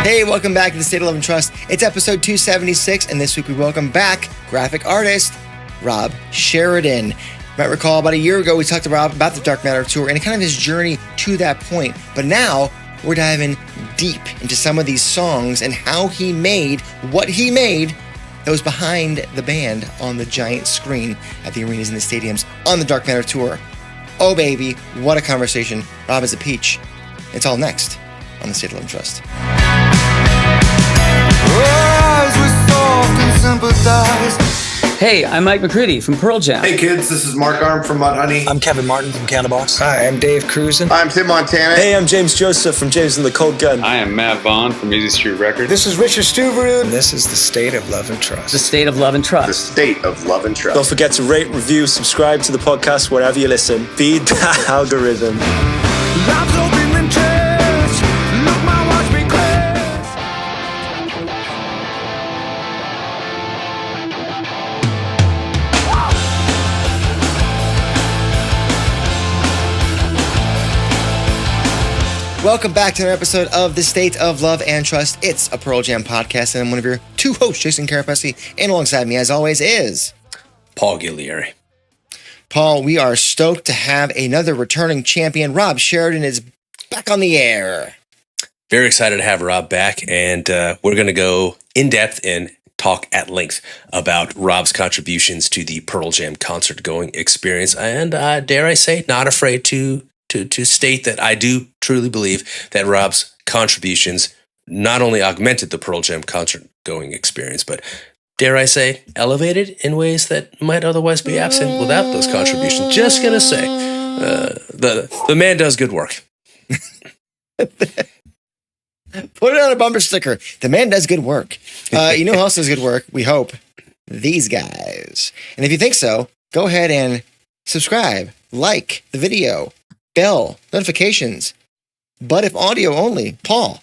Hey, welcome back to the State of Love and Trust. It's episode 276, and this week we welcome back graphic artist Rob Sheridan. You might recall about a year ago we talked to Rob about the Dark Matter tour and kind of his journey to that point. But now we're diving deep into some of these songs and how he made what he made that was behind the band on the giant screen at the arenas and the stadiums on the Dark Matter tour. Oh, baby, what a conversation. Rob is a peach. It's all next on the State of Love and Trust. Hey, I'm Mike McCready from Pearl Jam. Hey kids, this is Mark Arm from Mudhoney. I'm Kevin Martin from Candlebox. Hi, I'm Dave Cruzen. I'm Tim Montana. Hey, I'm James Joseph from James and the Cold Gun. I am Matt Vaughn from Easy Street Records. This is Richard Stuberud. And this is the State of Love and Trust. The State of Love and Trust. The State of Love and Trust. Don't forget to rate, review, subscribe to the podcast wherever you listen. Feed the algorithm. Welcome back to another episode of the State of Love and Trust. It's a Pearl Jam podcast, and I'm one of your two hosts, Jason Kerepesi, and alongside me, as always, is Paul Ghiglieri. Paul. We are stoked to have another returning champion. Rob Sheridan is back on the air. Very excited to have Rob back, and we're going to go in depth and talk at length about Rob's contributions to the Pearl Jam concert-going experience, and dare I say, not afraid to state that I do truly believe that Rob's contributions not only augmented the Pearl Jam concert-going experience, but dare I say, elevated in ways that might otherwise be absent without those contributions. Just gonna say, the man does good work. Put it on a bumper sticker. The man does good work. You know who else does good work? We hope. These guys. And if you think so, go ahead and subscribe, like the video, bell, notifications, but if audio only. Paul.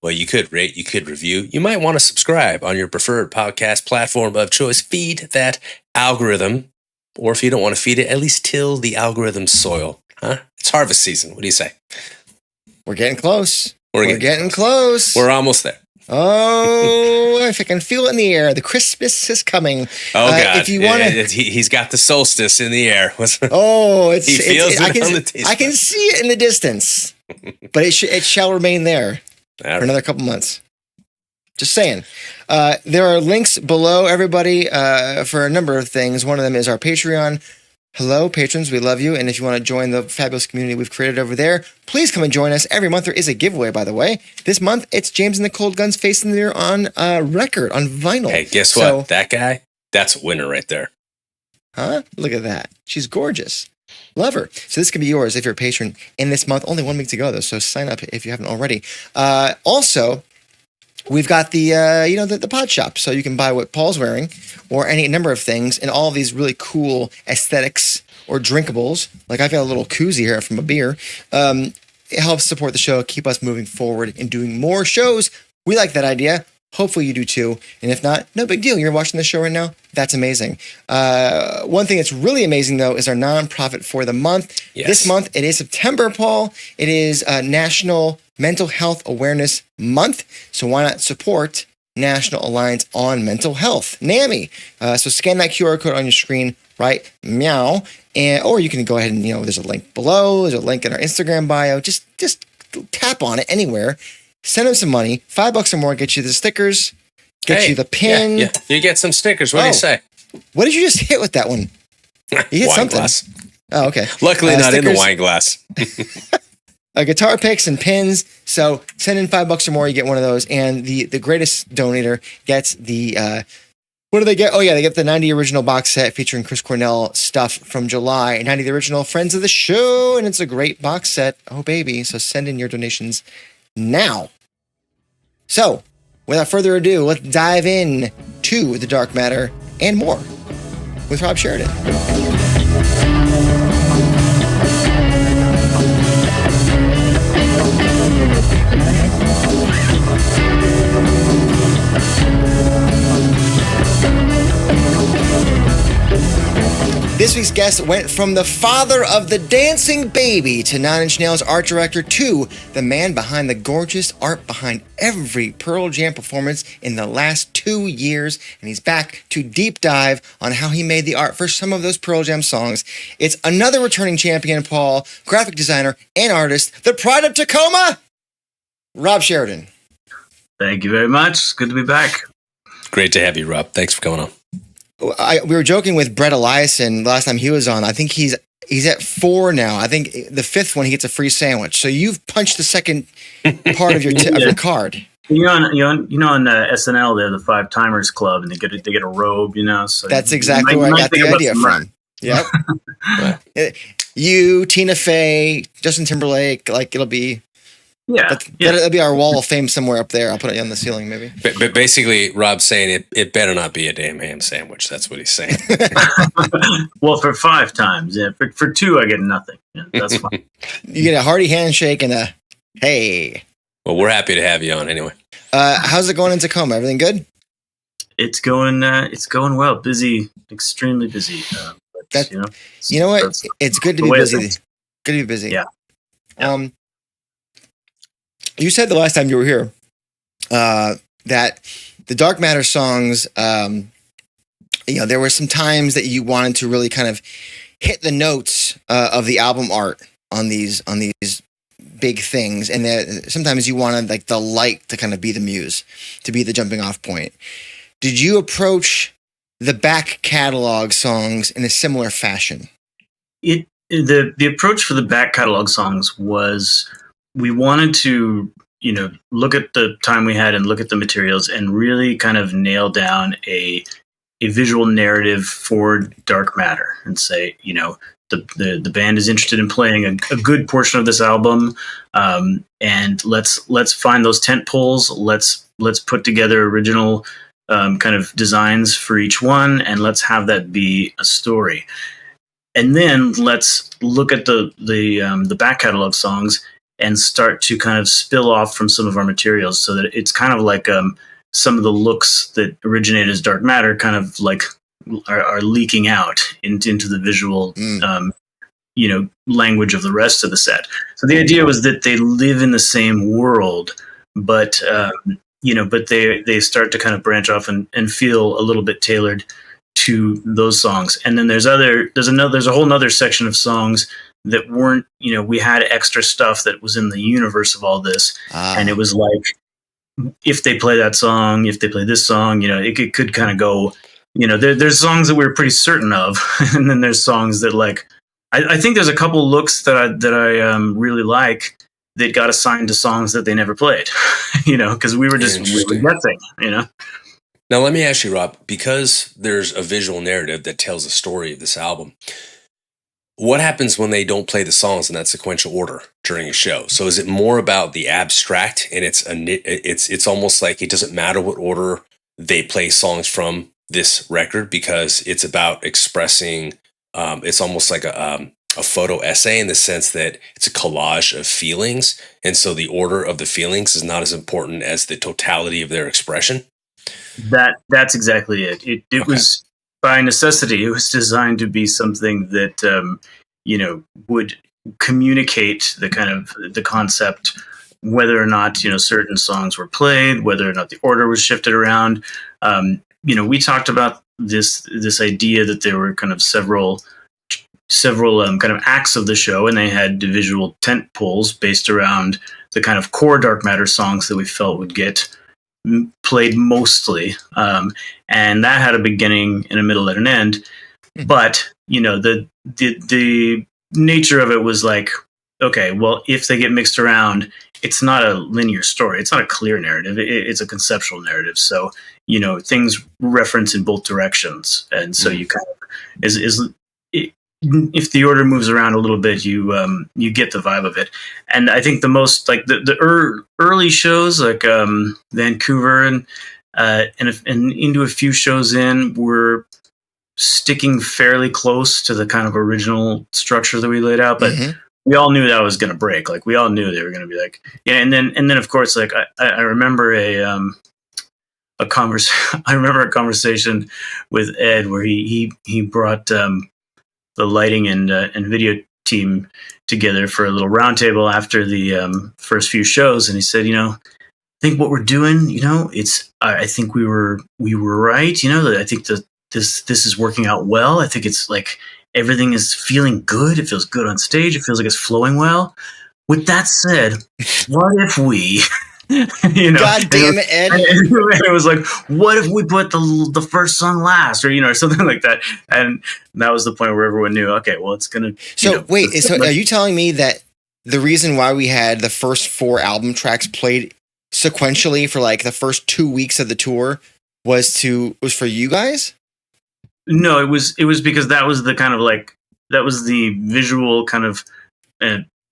Well, you could rate, you could review. You might want to subscribe on your preferred podcast platform of choice. Feed that algorithm, or if you don't want to feed it, at least till the algorithm's soil. Huh? It's harvest season. What do you say? We're getting close. We're getting close. We're almost there. Oh, if I can feel it in the air, the Christmas is coming. Oh God! If you want to, he's got the solstice in the air. Oh, he feels it on the taste. I can see it in the distance, but it shall remain there for another couple months. Just saying. There are links below, everybody, for a number of things. One of them is our Patreon. Hello, patrons. We love you. And if you want to join the fabulous community we've created over there, please come and join us. Every month there is a giveaway, by the way. This month, it's James and the Cold Guns Face in the Mirror on record, on vinyl. Hey, guess what? That guy, that's a winner right there. Huh? Look at that. She's gorgeous. Love her. So this could be yours if you're a patron in this month. Only 1 week to go, though, so sign up if you haven't already. Also, we've got the pod shop, so you can buy what Paul's wearing or any number of things and all of these really cool aesthetics or drinkables. Like I've got a little koozie here from a beer. It helps support the show, keep us moving forward and doing more shows. We like that idea. Hopefully you do too. And if not, no big deal. You're watching the show right now. That's amazing. One thing that's really amazing, though, is our nonprofit for the month. Yes. This month, it is September, Paul. It is National Mental Health Awareness Month. So why not support National Alliance on Mental Health, NAMI? So scan that QR code on your screen, right? Meow. Or you can go ahead and, there's a link below. There's a link in our Instagram bio. Just tap on it anywhere. Send them some money. $5 or more gets you the stickers, you the pin. Yeah. You get some stickers. What do you say? What did you just hit with that one? You hit wine something. Glass. Oh, okay. Luckily not stickers, in the wine glass. Guitar picks and pins. So send in $5 or more, you get one of those. And the greatest donator gets the, what do they get? Oh, yeah, they get the 90 original box set featuring Chris Cornell stuff from July. 90 the original Friends of the Show. And it's a great box set. Oh, baby. So send in your donations now. So, without further ado, let's dive in to the Dark Matter and more with Rob Sheridan. This week's guest went from the father of the dancing baby to Nine Inch Nails art director to the man behind the gorgeous art behind every Pearl Jam performance in the last 2 years. And he's back to deep dive on how he made the art for some of those Pearl Jam songs. It's another returning champion, Paul, graphic designer and artist, the pride of Tacoma, Rob Sheridan. Thank you very much. It's good to be back. Great to have you, Rob. Thanks for coming on. We were joking with Brett Eliason last time he was on. I think he's at 4 now. I think the 5th one he gets a free sandwich. So you've punched the second part of your of your card. On SNL, they're the 5 Timers Club, and they get a robe. So that's exactly where I got the idea from. Yep. You, Tina Fey, Justin Timberlake, like it'll be. That'll be our wall of fame somewhere up there. I'll put it on the ceiling, maybe. But basically, Rob's saying it better not be a damn ham sandwich. That's what he's saying. Well, for 5 times, yeah. For 2, I get nothing. Yeah, that's fine. You get a hearty handshake and a hey. Well, we're happy to have you on anyway. How's it going in Tacoma? Everything good? It's going well. Busy, extremely busy. You know what? It's good to be busy. Good to be busy. Yeah. You said the last time you were here that the Dark Matter songs, there were some times that you wanted to really kind of hit the notes of the album art on these big things, and that sometimes you wanted like the light to kind of be the muse, to be the jumping off point. Did you approach the back catalog songs in a similar fashion? The approach for the back catalog songs was, we wanted to, look at the time we had and look at the materials and really kind of nail down a visual narrative for Dark Matter and say, the band is interested in playing a good portion of this album, and let's find those tent poles. Let's put together original kind of designs for each one, and let's have that be a story. And then let's look at the back catalog songs and start to kind of spill off from some of our materials, so that it's kind of like some of the looks that originated as Dark Matter kind of like are leaking out into the visual, language of the rest of the set. So the idea was that they live in the same world, but they start to kind of branch off and feel a little bit tailored to those songs. And then there's a whole nother section of songs that weren't, we had extra stuff that was in the universe of all this. And it was like, if they play that song, if they play this song, it could kind of go, there's songs that we were pretty certain of. And then there's songs that like, I think there's a couple looks that I really like that got assigned to songs that they never played, because we were guessing, Now, let me ask you, Rob, because there's a visual narrative that tells the story of this album, what happens when they don't play the songs in that sequential order during a show? So is it more about the abstract, and it's almost like it doesn't matter what order they play songs from this record, because it's about expressing, it's almost like a photo essay in the sense that it's a collage of feelings, and so the order of the feelings is not as important as the totality of their expression? That's exactly it. It okay. Was by necessity. It was designed to be something that would communicate the kind of the concept, whether or not certain songs were played, whether or not the order was shifted around. We talked about this idea that there were kind of several kind of acts of the show, and they had visual tent poles based around the kind of core Dark Matter songs that we felt would get played mostly, and that had a beginning and a middle and an end. But the nature of it was like, okay, well, if they get mixed around, it's not a linear story. It's not a clear narrative. It's a conceptual narrative. So things reference in both directions, and so you kind of if the order moves around a little bit, you get the vibe of it. And I think the most like the early shows, like Vancouver and into a few shows in, were sticking fairly close to the kind of original structure that we laid out, but we all knew that was going to break. Like we all knew they were going to be like, and then of course, like I remember a conversation with Ed where he brought lighting and video team together for a little roundtable after the first few shows, and he said, I think what we're doing, I think we were right, that I think that this is working out well. I think it's like everything is feeling good. It feels good on stage. It feels like it's flowing well. With that said, what if we, God damn it, Ed. And it was like, what if we put the first song last, or something like that? And that was the point where everyone knew, okay, well, it's going to. So wait, so are you telling me that the reason why we had the first 4 album tracks played sequentially for like the first 2 weeks of the tour was for you guys? No, it was because that was the kind of like, that was the visual kind of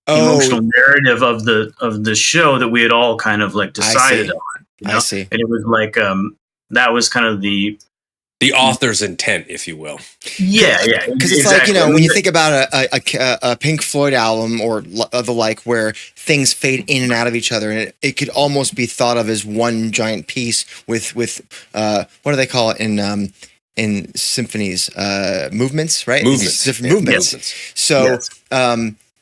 emotional narrative of the show that we had all kind of like decided on. I see. And it was like, that was kind of the author's intent, if you will. Yeah. Because it's like, when you think about a Pink Floyd album or the like, where things fade in and out of each other, and it could almost be thought of as one giant piece with what do they call it in symphonies? Movements, right? Movements. Different movements. Movements. So,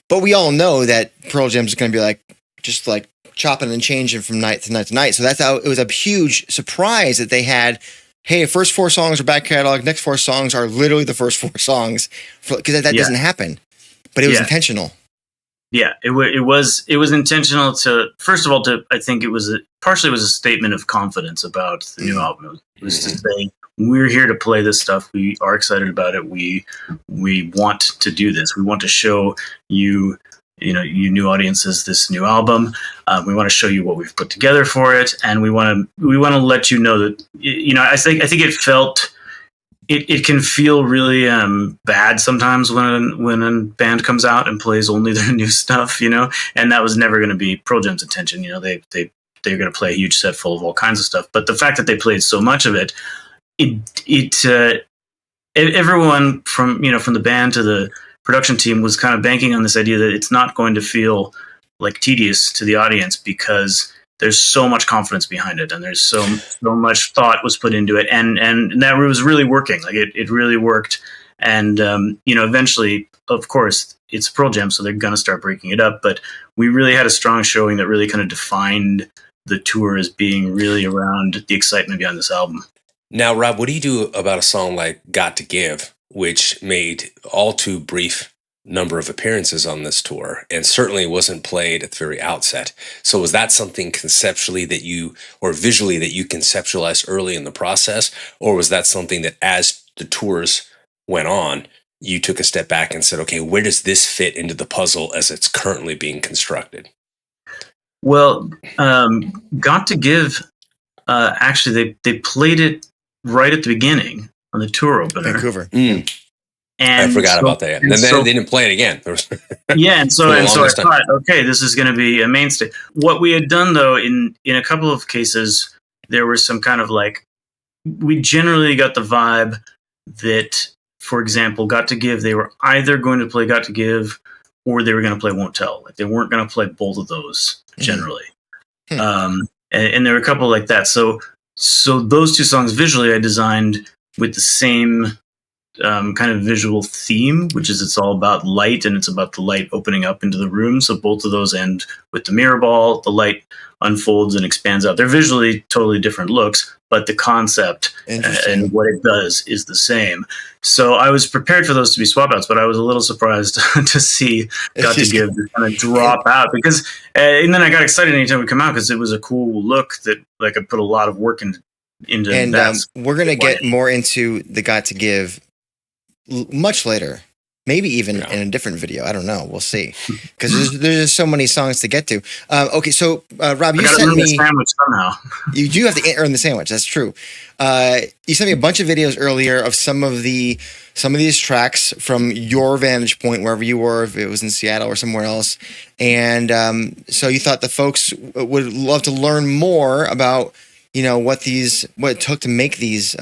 but we all know that Pearl Jam's going to be like, just like chopping and changing from night to night to night. So that's how it was a huge surprise that they had, hey, first 4 songs are back catalog, next 4 songs are literally the first 4 songs, because that doesn't happen. But it was intentional. Yeah, it was intentional to, first of all, I think it was partially a statement of confidence about the new album. It was to say, we're here to play this stuff. We are excited about it. We want to do this. We want to show you, you new audiences, this new album. We want to show you what we've put together for it, and we want to let you know that, I think it felt. It can feel really bad sometimes when a band comes out and plays only their new stuff, and that was never going to be Pearl Jam's intention. They're going to play a huge set full of all kinds of stuff, but the fact that they played so much of it, everyone from the band to the production team was kind of banking on this idea that it's not going to feel like tedious to the audience because there's so much confidence behind it, and there's so much thought was put into it, and that was really working. Like it really worked, and eventually, of course, it's Pearl Jam, so they're gonna start breaking it up. But we really had a strong showing that really kind of defined the tour as being really around the excitement behind this album. Now, Rob, what do you do about a song like "Got to Give," which made all too brief number of appearances on this tour and certainly wasn't played at the very outset? So was that something conceptually that you, or visually that you conceptualized early in the process? Or was that something that as the tours went on, you took a step back and said, okay, where does this fit into the puzzle as it's currently being constructed? Well, Got to Give, actually they played it right at the beginning on the tour opener. Vancouver. And I forgot about that. And then they didn't play it again. And so I thought, okay, this is going to be a mainstay. What we had done, though, in a couple of cases, there was some kind of like, we generally got the vibe that, for example, Got to Give, they were either going to play Got to Give or they were going to play Won't Tell. Like they weren't going to play both of those generally. And there were a couple like that. So those 2 songs visually I designed with the same kind of visual theme, which is it's all about light, and it's about the light opening up into the room. So both of those end with the mirror ball. The light unfolds and expands out. They're visually totally different looks, but the concept and what it does is the same. So I was prepared for those to be swap outs, but I was a little surprised to see Got to Give kind of drop out, because and then I got excited anytime we come out because it was a cool look that like I put a lot of work into. And we're going to get more into the Got to Give much later, maybe even in a different video. I don't know. We'll see, because there's just so many songs to get to. Okay, so Rob, you sent me. Sandwich somehow. You do have to earn the sandwich. That's true. You sent me a bunch of videos earlier of some of these tracks from your vantage point, wherever you were, if it was in Seattle or somewhere else. And so you thought the folks would love to learn more about what it took to make these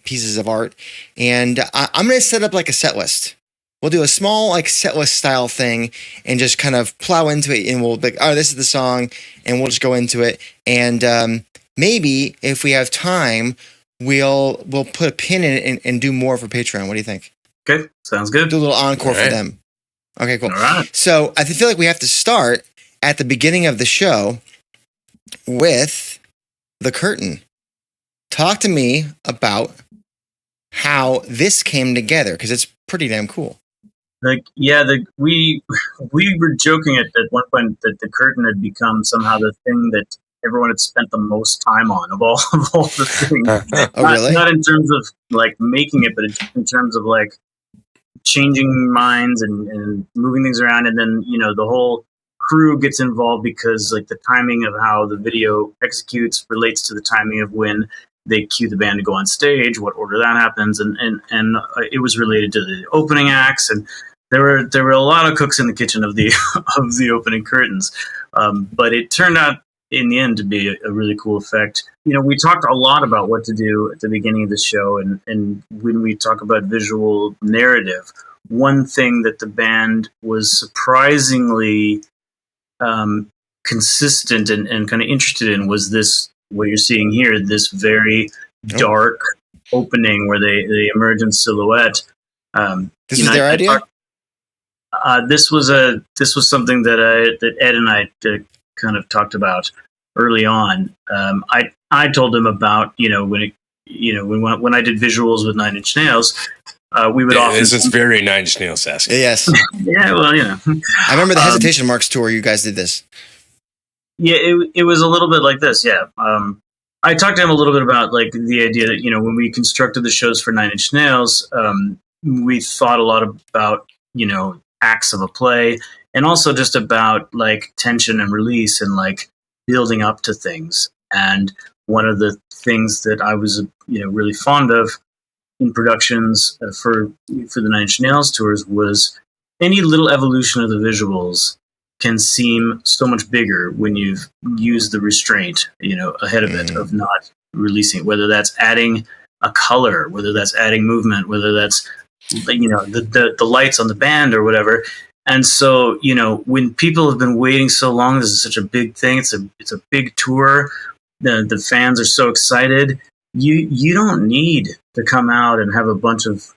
pieces of art. And I'm going to set up like a set list. We'll do a small like set list style thing and just kind of plow into it, and we'll be like, oh, this is the song, and we'll just go into it. And maybe if we have time, we'll put a pin in it and do more for Patreon. What do you think? Okay, sounds good. Do a little encore for Right. them. Okay, cool. All right. So I feel like we have to start at the beginning of the show with the curtain. Talk to me about how this came together, because it's pretty damn cool. We were joking at one point that the curtain had become somehow the thing that everyone had spent the most time on of all the things. Oh, really? Not in terms of like making it, but in terms of like changing minds and moving things around, and then the whole crew gets involved because like the timing of how the video executes relates to the timing of when they cue the band to go on stage, what order that happens, and it was related to the opening acts, and there were a lot of cooks in the kitchen of the of the opening curtains, but it turned out in the end to be a really cool effect. We talked a lot about what to do at the beginning of the show, and when we talk about visual narrative, one thing that the band was surprisingly consistent and kind of interested in was this, what you're seeing here, this very dark opening where they emerge in silhouette. This is their idea? This was something that Ed and I kind of talked about early on. I told him about when I did visuals with Nine Inch Nails, we would often. This is very Nine Inch Nails asking. Yes. Yeah, well, I remember the Hesitation Marks tour. You guys did this. Yeah, it was a little bit like this. Yeah. I talked to him a little bit about like the idea that when we constructed the shows for Nine Inch Nails, we thought a lot about acts of a play, and also just about like tension and release and like building up to things. And one of the things that I was really fond of in productions for the Nine Inch Nails tours was any little evolution of the visuals can seem so much bigger when you've used the restraint ahead of it, of not releasing it, whether that's adding a color, whether that's adding movement, whether that's the lights on the band or whatever. And so when people have been waiting so long, this is such a big thing, it's a big tour, the fans are so excited, you don't need to come out and have a bunch of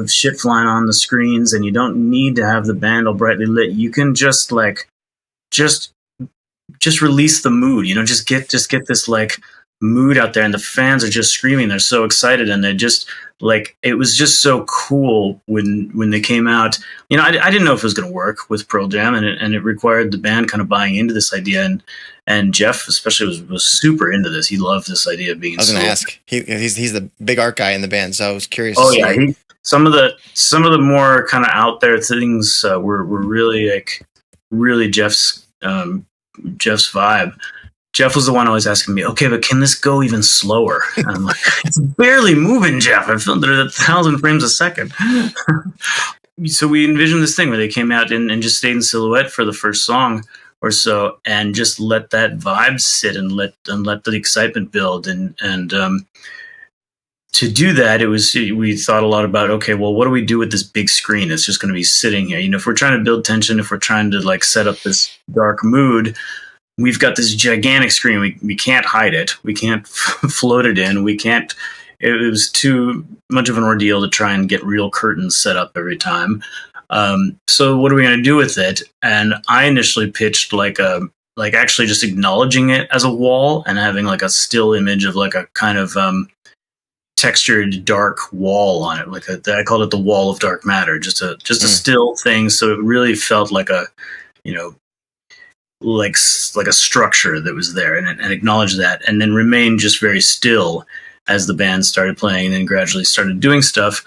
shit flying on the screens, and you don't need to have the band all brightly lit. You can just release the mood, just get this like mood out there, and the fans are just screaming, they're so excited, and they just like, it was just so cool when they came out. I didn't know if it was going to work with Pearl Jam, and it required the band kind of buying into this idea, and Jeff especially was super into this. He loved this idea of being. I was going to ask. He's the big art guy in the band, so I was curious. Oh yeah, some of the more kind of out there things were really like really Jeff's vibe. Jeff was the one always asking me, okay, but can this go even slower? And I'm like, it's barely moving, Jeff. I filmed it at 1,000 frames a second. So we envisioned this thing where they came out and just stayed in silhouette for the first song or so, and just let that vibe sit and let the excitement build. And to do that, we thought a lot about, okay, well, what do we do with this big screen that's just going to be sitting here? If we're trying to build tension, if we're trying to like set up this dark mood, we've got this gigantic screen. We can't hide it. We can't float it in. We can't. It was too much of an ordeal to try and get real curtains set up every time. So what are we going to do with it? And I initially pitched like actually just acknowledging it as a wall and having like a still image of like a kind of textured dark wall on it. I called it the wall of dark matter. Just a still thing. So it really felt like a like a structure that was there, and acknowledge that, and then remain just very still as the band started playing, and then gradually started doing stuff.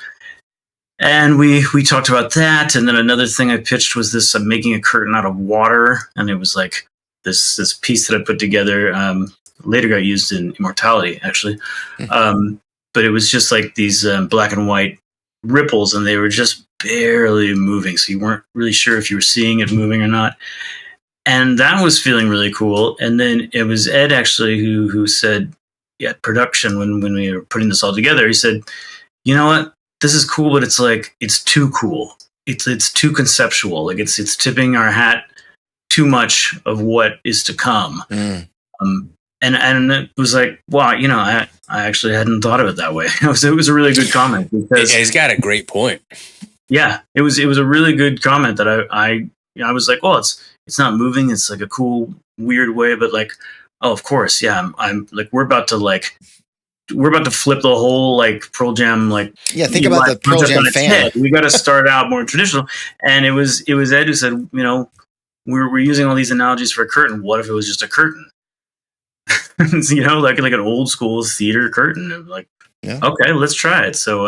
And we talked about that, and then another thing I pitched was this making a curtain out of water, and it was like this piece that I put together. Later got used in Immortality, actually, but it was just like these black and white ripples, and they were just barely moving, so you weren't really sure if you were seeing it moving or not. And that was feeling really cool. And then it was Ed actually who said, yeah, production, when we were putting this all together, he said, you know what, this is cool, but it's like, it's too cool. It's too conceptual. Like it's tipping our hat too much of what is to come. and it was like, wow, I actually hadn't thought of it that way. It was a really good comment because He's got a great point. yeah, it was a really good comment that I was like, well, it's not moving. It's like a cool, weird way, but like, oh, of course, yeah. I'm like, we're about to flip the whole like Pearl Jam like. Yeah, think about the Pearl Jam fan. Head. We got to start out more traditional, and it was Ed who said, we're using all these analogies for a curtain. What if it was just a curtain? Like an old school theater curtain. And like, yeah. Okay, let's try it. So,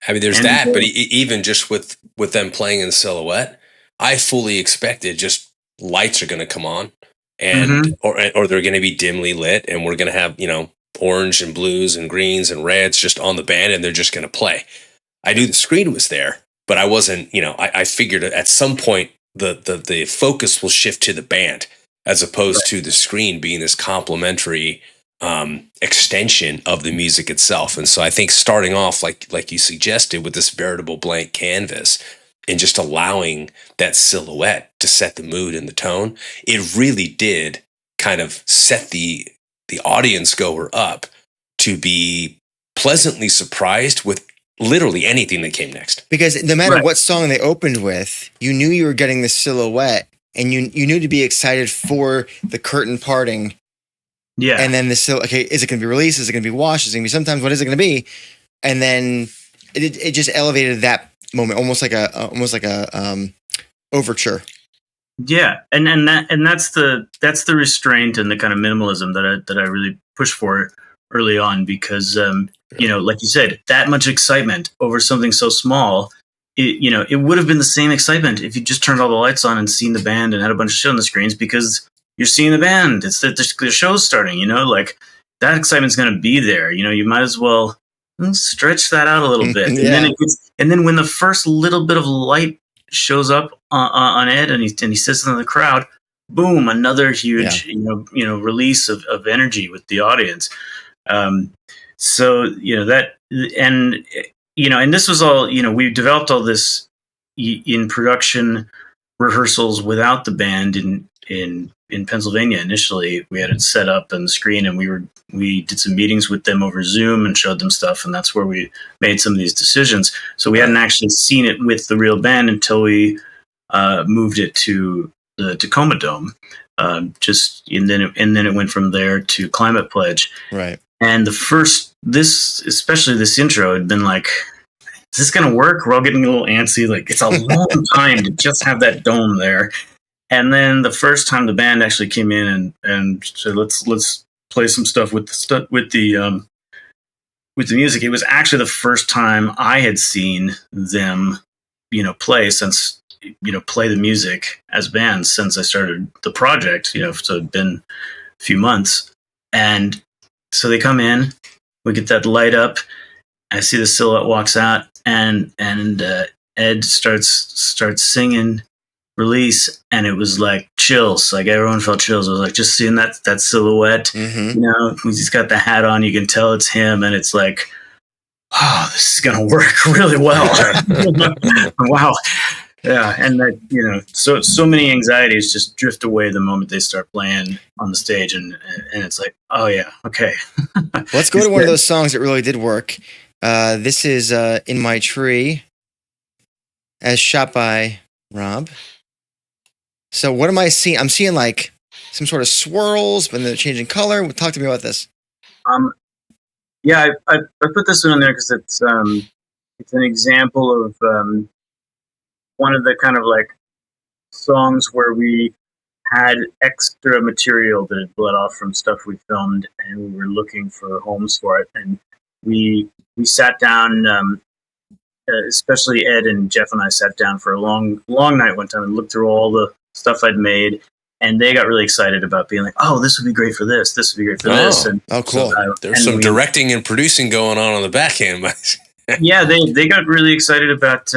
there's that, but even just with them playing in silhouette, I fully expected just lights are going to come on, and or they're going to be dimly lit, and we're going to have orange and blues and greens and reds just on the band, and they're just going to play. I knew the screen was there, but I wasn't. I figured at some point the focus will shift to the band as opposed to the screen being this complementary extension of the music itself. And so I think starting off like you suggested with this veritable blank canvas and just allowing that silhouette to set the mood and the tone, it really did kind of set the audience goer up to be pleasantly surprised with literally anything that came next. Because no matter what song they opened with, you knew you were getting the silhouette, and you knew to be excited for the curtain parting. Yeah. And then is it going to be released? Is it going to be washed? Is it going to be sometimes? What is it going to be? And then it just elevated that moment, almost like a overture. Yeah, and that's the restraint and the kind of minimalism that I really push for early on, because like you said, that much excitement over something so small. It would have been the same excitement if you just turned all the lights on and seen the band and had a bunch of shit on the screens, because you're seeing the band. It's that the show's starting. Like that excitement's going to be there. You might as well stretch that out a little bit, Yeah. and then when the first little bit of light shows up on Ed and he sits in the crowd, boom, another huge release of energy with the audience. So that and this was all we developed all this in production rehearsals without the band in Pennsylvania. Initially, we had it set up on the screen, and we did some meetings with them over Zoom and showed them stuff, and that's where we made some of these decisions. So we hadn't actually seen it with the real band until we moved it to the Tacoma Dome. And then it went from there to Climate Pledge. Right. And especially this intro had been like, is this going to work? We're all getting a little antsy. Like, it's a long time to just have that dome there. And then the first time the band actually came in and said, let's play some stuff with the music. It was actually the first time I had seen them, play the music as bands since I started the project. So it'd been a few months, and so they come in, we get that light up. I see the silhouette walks out, and Ed starts singing Release, and it was like chills. Like everyone felt chills. It was like just seeing that silhouette. Mm-hmm. He's got the hat on. You can tell it's him, and it's like, oh, this is gonna work really well. Wow. Yeah, and that so many anxieties just drift away the moment they start playing on the stage, and it's like, oh yeah, okay. Let's go to one of those songs that really did work. This is In My Tree, as shot by Rob. So what am I seeing? I'm seeing like some sort of swirls, but they're changing color. Talk to me about this. Yeah, I put this one in there because it's an example of one of the kind of like songs where we had extra material that had bled off from stuff we filmed, and we were looking for homes for it. And we sat down, especially Ed and Jeff and I sat down for a long night one time and looked through all the stuff I'd made, and they got really excited about being like, oh, this would be great for this. This would be great for this. And cool. So, There's some directing and producing going on the back end. Yeah, they got really excited about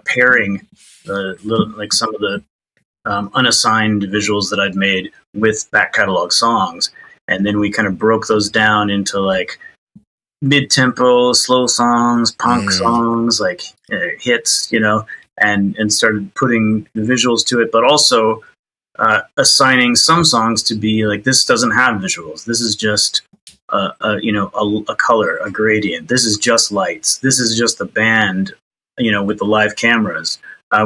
pairing some of the unassigned visuals that I'd made with back catalog songs, and then we kind of broke those down into like mid-tempo, slow songs, punk songs, like hits, and started putting the visuals to it, but also assigning some songs to be like, this doesn't have visuals. This is just a color, a gradient. This is just lights. This is just the band, with the live cameras.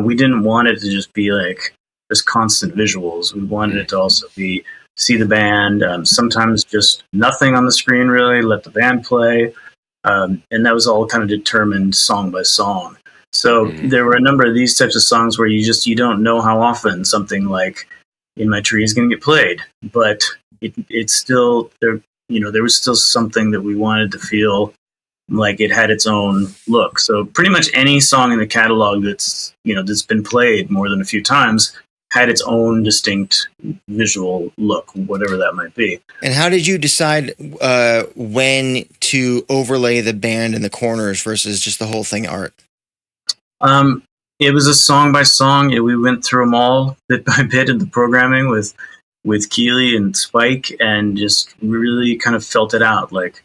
We didn't want it to just be like just constant visuals. We wanted it to also be see the band, sometimes just nothing on the screen really, let the band play. And that was all kind of determined song by song. So there were a number of these types of songs where you don't know how often something like In My Tree is going to get played, but it's still there. There was still something that we wanted to feel like it had its own look. So pretty much any song in the catalog that's been played more than a few times had its own distinct visual look, whatever that might be. And how did you decide when to overlay the band in the corners versus just the whole thing art? It was a song by song. We went through them all bit by bit in the programming with Keeley and Spike, and just really kind of felt it out. Like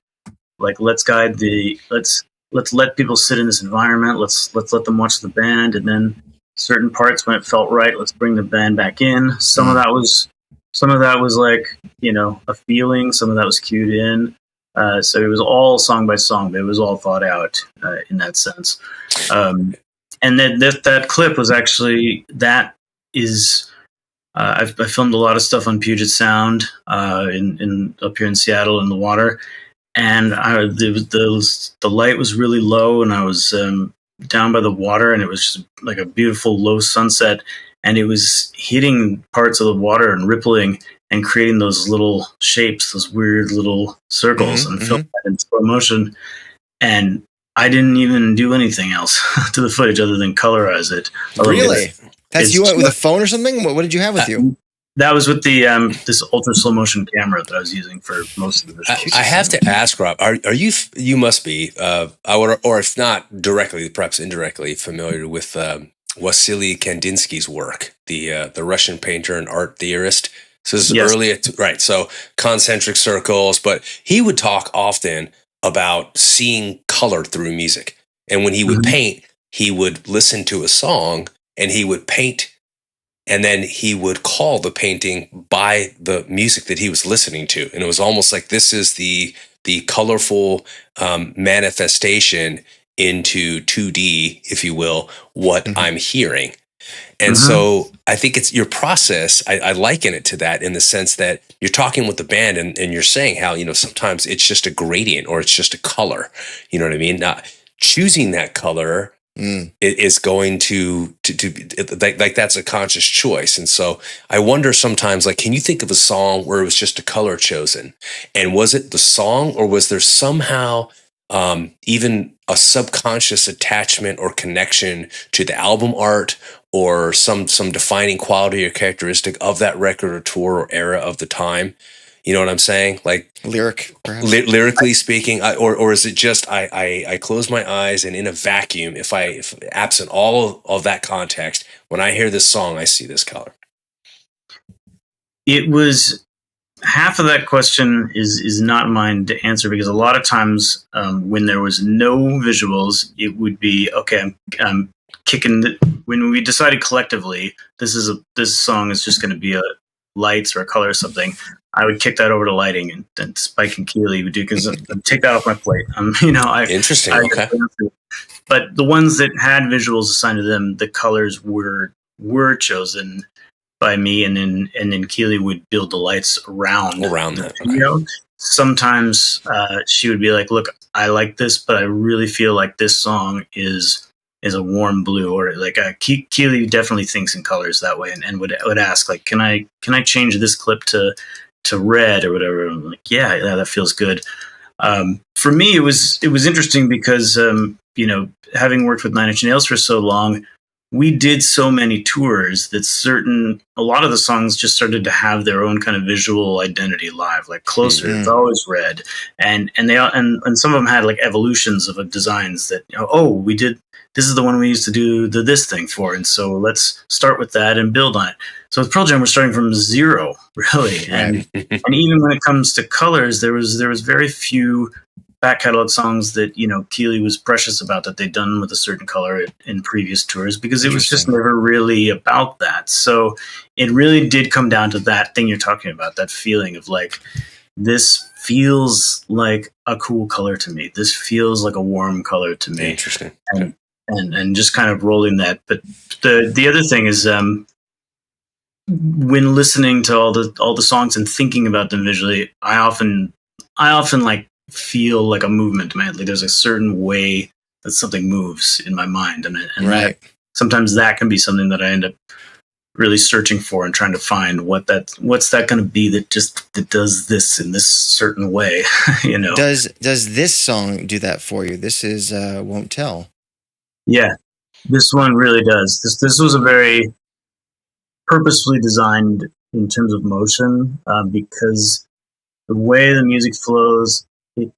let's let people sit in this environment. Let's let them watch the band, and then certain parts when it felt right, let's bring the band back in. Some of that was like a feeling. Some of that was cued in. So it was all song by song, but it was all thought out in that sense. And then that clip was actually I filmed a lot of stuff on Puget Sound in up here in Seattle in the water, and the light was really low, and I was down by the water, and it was just like a beautiful low sunset, and it was hitting parts of the water and rippling and creating those little shapes, those weird little circles, and filmed that in slow motion. And I didn't even do anything else to the footage other than colorize it. Really? That's you went with a phone or something? What did you have with you? That was with the this ultra slow motion camera that I was using for most of the visuals. I have to ask, Rob, are you must be, or if not directly, perhaps indirectly familiar with Wassily Kandinsky's work, the Russian painter and art theorist. So this is early, right? So concentric circles, but he would talk often about seeing color through music. And when he would paint, he would listen to a song and he would paint, and then he would call the painting by the music that he was listening to. And it was almost like this is the colorful manifestation into 2D, if you will, what I'm hearing. And so I think it's your process. I liken it to that in the sense that you're talking with the band and you're saying how, sometimes it's just a gradient or it's just a color. You know what I mean? Not choosing that color is going to like that's a conscious choice. And so I wonder sometimes, like, can you think of a song where it was just a color chosen? And was it the song, or was there somehow even a subconscious attachment or connection to the album art, or some defining quality or characteristic of that record or tour or era of the time? You know what I'm saying? Like lyric, perhaps? Lyrically speaking, or is it just I close my eyes and in a vacuum, if absent all of that context, when I hear this song, I see this color? It was half of that question is not mine to answer, because a lot of times when there was no visuals, it would be okay. I'm kicking. When we decided collectively, this song is just going to be a lights or a color or something, I would kick that over to lighting, and Spike and Keeley would do, because I'd take that off my plate. Interesting. Okay. But the ones that had visuals assigned to them, the colors were chosen by me, and then Keeley would build the lights around that. Okay. Sometimes she would be like, "Look, I like this, but I really feel like this song is a warm blue," or like Keeley definitely thinks in colors that way, and would ask, like, "Can I change this clip to red or whatever?" I'm like, yeah, that feels good. For me, it was interesting because having worked with Nine Inch Nails for so long, we did so many tours that a lot of the songs just started to have their own kind of visual identity live. Like Closer, it's always red, and some of them had like evolutions of designs that we did. This is the one we used to do this thing for, and so let's start with that and build on it. So with Pearl Jam, we're starting from zero, really, and even when it comes to colors, there was very few back catalog songs that, you know, Keeley was precious about that they'd done with a certain color in previous tours, because it was just never really about that. So it really did come down to that thing you're talking about, that feeling of like, this feels like a cool color to me. This feels like a warm color to me. Interesting. And just kind of rolling that. But the other thing is, when listening to all the songs and thinking about them visually, I often like feel like a movement, man. Like there's a certain way that something moves in my mind, and right. Sometimes that can be something that I end up really searching for and trying to find what's that going to be that does this in this certain way. You know, does this song do that for you? This is Won't Tell. Yeah, this one really does. This was a very purposefully designed in terms of motion, because the way the music flows, it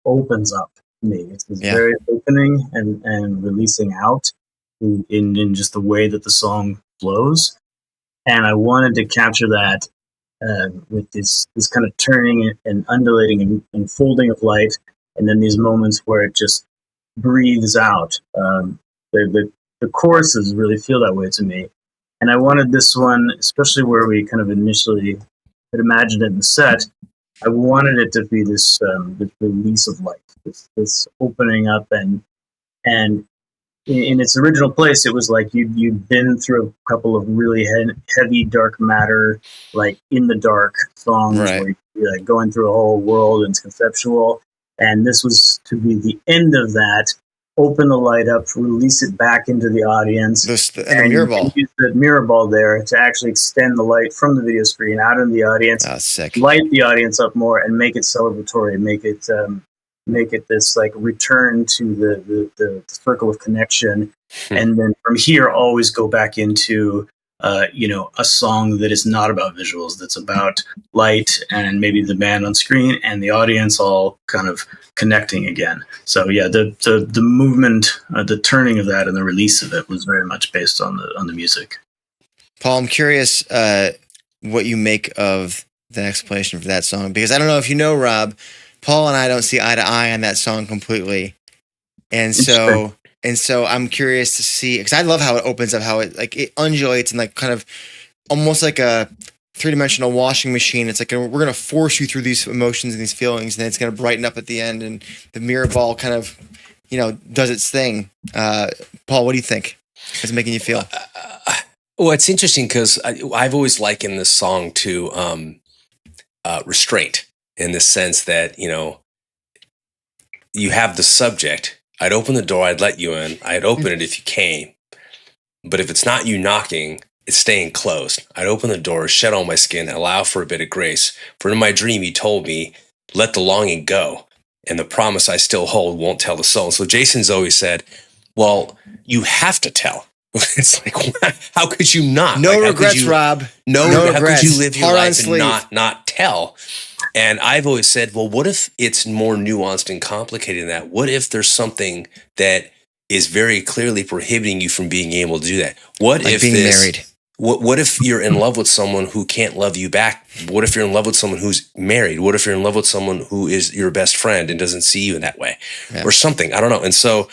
opens up me. It's this very opening and releasing out in just the way that the song flows. And I wanted to capture that with this kind of turning and undulating and folding of light, and then these moments where it just breathes out. The choruses really feel that way to me. And I wanted this one, especially where we kind of initially had imagined it in the set, I wanted it to be this release of light, this opening up, and in its original place, it was like you'd been through a couple of really heavy dark matter, like in the dark songs, right, where you're like going through a whole world and it's conceptual, and this was to be the end of that. Open the light up, release it back into the audience, and the mirror ball. Use the mirror ball there to actually extend the light from the video screen out into the audience. Sick. Light the audience up more and make it celebratory. Make it this like return to the circle of connection, and then from here always go back into a song that is not about visuals, that's about light and maybe the band on screen and the audience all kind of connecting again. So yeah, the movement, the turning of that and the release of it was very much based on the music. Paul, I'm curious what you make of the explanation for that song, because I don't know if you know, Rob, Paul and I don't see eye to eye on that song completely, and so I'm curious to see, because I love how it opens up, how it undulates and like kind of almost like a 3-dimensional washing machine. It's like we're going to force you through these emotions and these feelings, and then it's going to brighten up at the end, and the mirror ball kind of, does its thing. Paul, what do you think? How's it making you feel? Well, it's interesting because I've always likened this song to restraint, in the sense that, you have the subject. I'd open the door, I'd let you in, I'd open it if you came. But if it's not you knocking, it's staying closed. I'd open the door, shed on my skin, allow for a bit of grace. For in my dream, you told me, let the longing go. And the promise I still hold won't tell the soul. So Jason's always said, well, you have to tell. It's like, how could you not? No regrets, Rob. No regrets. How could you live your life and not tell? And I've always said, well, what if it's more nuanced and complicated than that? What if there's something that is very clearly prohibiting you from being able to do that? What like if being married? What if you're in love with someone who can't love you back? What if you're in love with someone who's married? What if you're in love with someone who is your best friend and doesn't see you in that way, or something? I don't know. And so,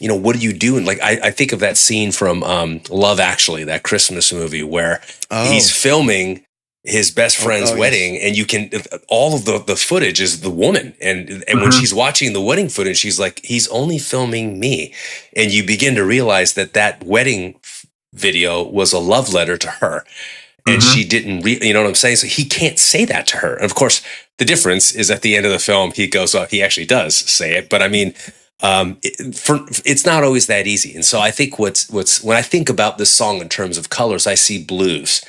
what do you do? And like, I think of that scene from Love Actually, that Christmas movie where he's filming his best friend's wedding, and you can, all of the footage is the woman. And when she's watching the wedding footage, she's like, he's only filming me. And you begin to realize that wedding video was a love letter to her. And she didn't, you know what I'm saying? So he can't say that to her. And of course, the difference is at the end of the film, he goes, he actually does say it. But I mean, it's not always that easy. And so I think when I think about this song in terms of colors, I see blues,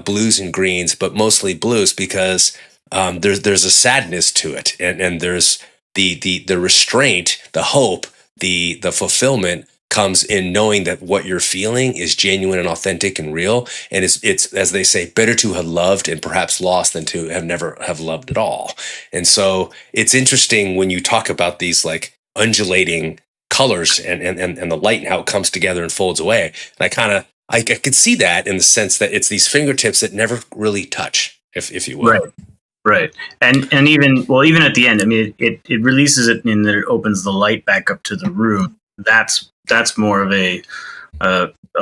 blues and greens, but mostly blues, because there's a sadness to it, and there's the restraint, the hope, the fulfillment comes in knowing that what you're feeling is genuine and authentic and real. And it's as they say, better to have loved and perhaps lost than to have never have loved at all. And so it's interesting when you talk about these like undulating colors and the light and how it comes together and folds away. And I could see that in the sense that it's these fingertips that never really touch, if you will. Right. And even at the end, I mean, it releases it in that it opens the light back up to the room. That's more of a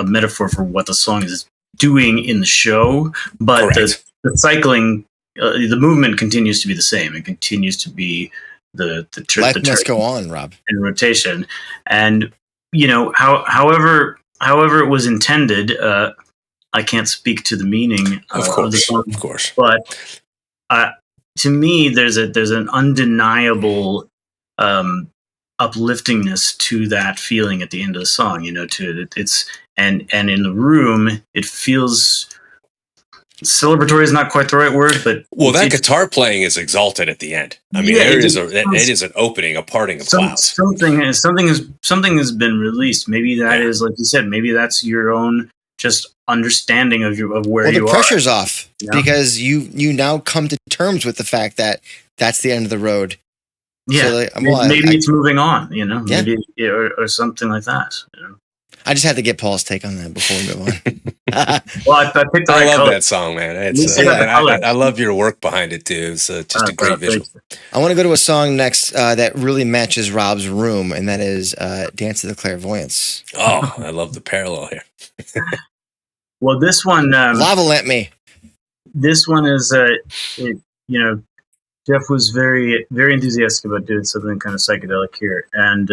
metaphor for what the song is doing in the show. But the cycling, the movement continues to be the same. It continues to be the life must go on, Rob, in rotation. And however it was intended, I can't speak to the meaning of the song, of course. But to me, there's an undeniable upliftingness to that feeling at the end of the song. And in the room, it feels celebratory is not quite the right word, but that guitar playing is exalted at the end. I mean, it is an opening, a parting of clouds. Something has been released. Maybe that is, like you said, maybe that's your own just understanding of where you are. The pressure's off because you now come to terms with the fact that that's the end of the road. Yeah, so maybe it's moving on. Maybe or something like that. I just had to get Paul's take on that before we move on. Well, I picked the right love color. that song, man. I love your work behind it too. It's just a great visual. I want to go to a song next that really matches Rob's room, and that is "Dance of the Clairvoyants." Oh, I love the parallel here. Well, this one, Lava Lamp Me. This one is, Jeff was very, very enthusiastic about doing something kind of psychedelic here, and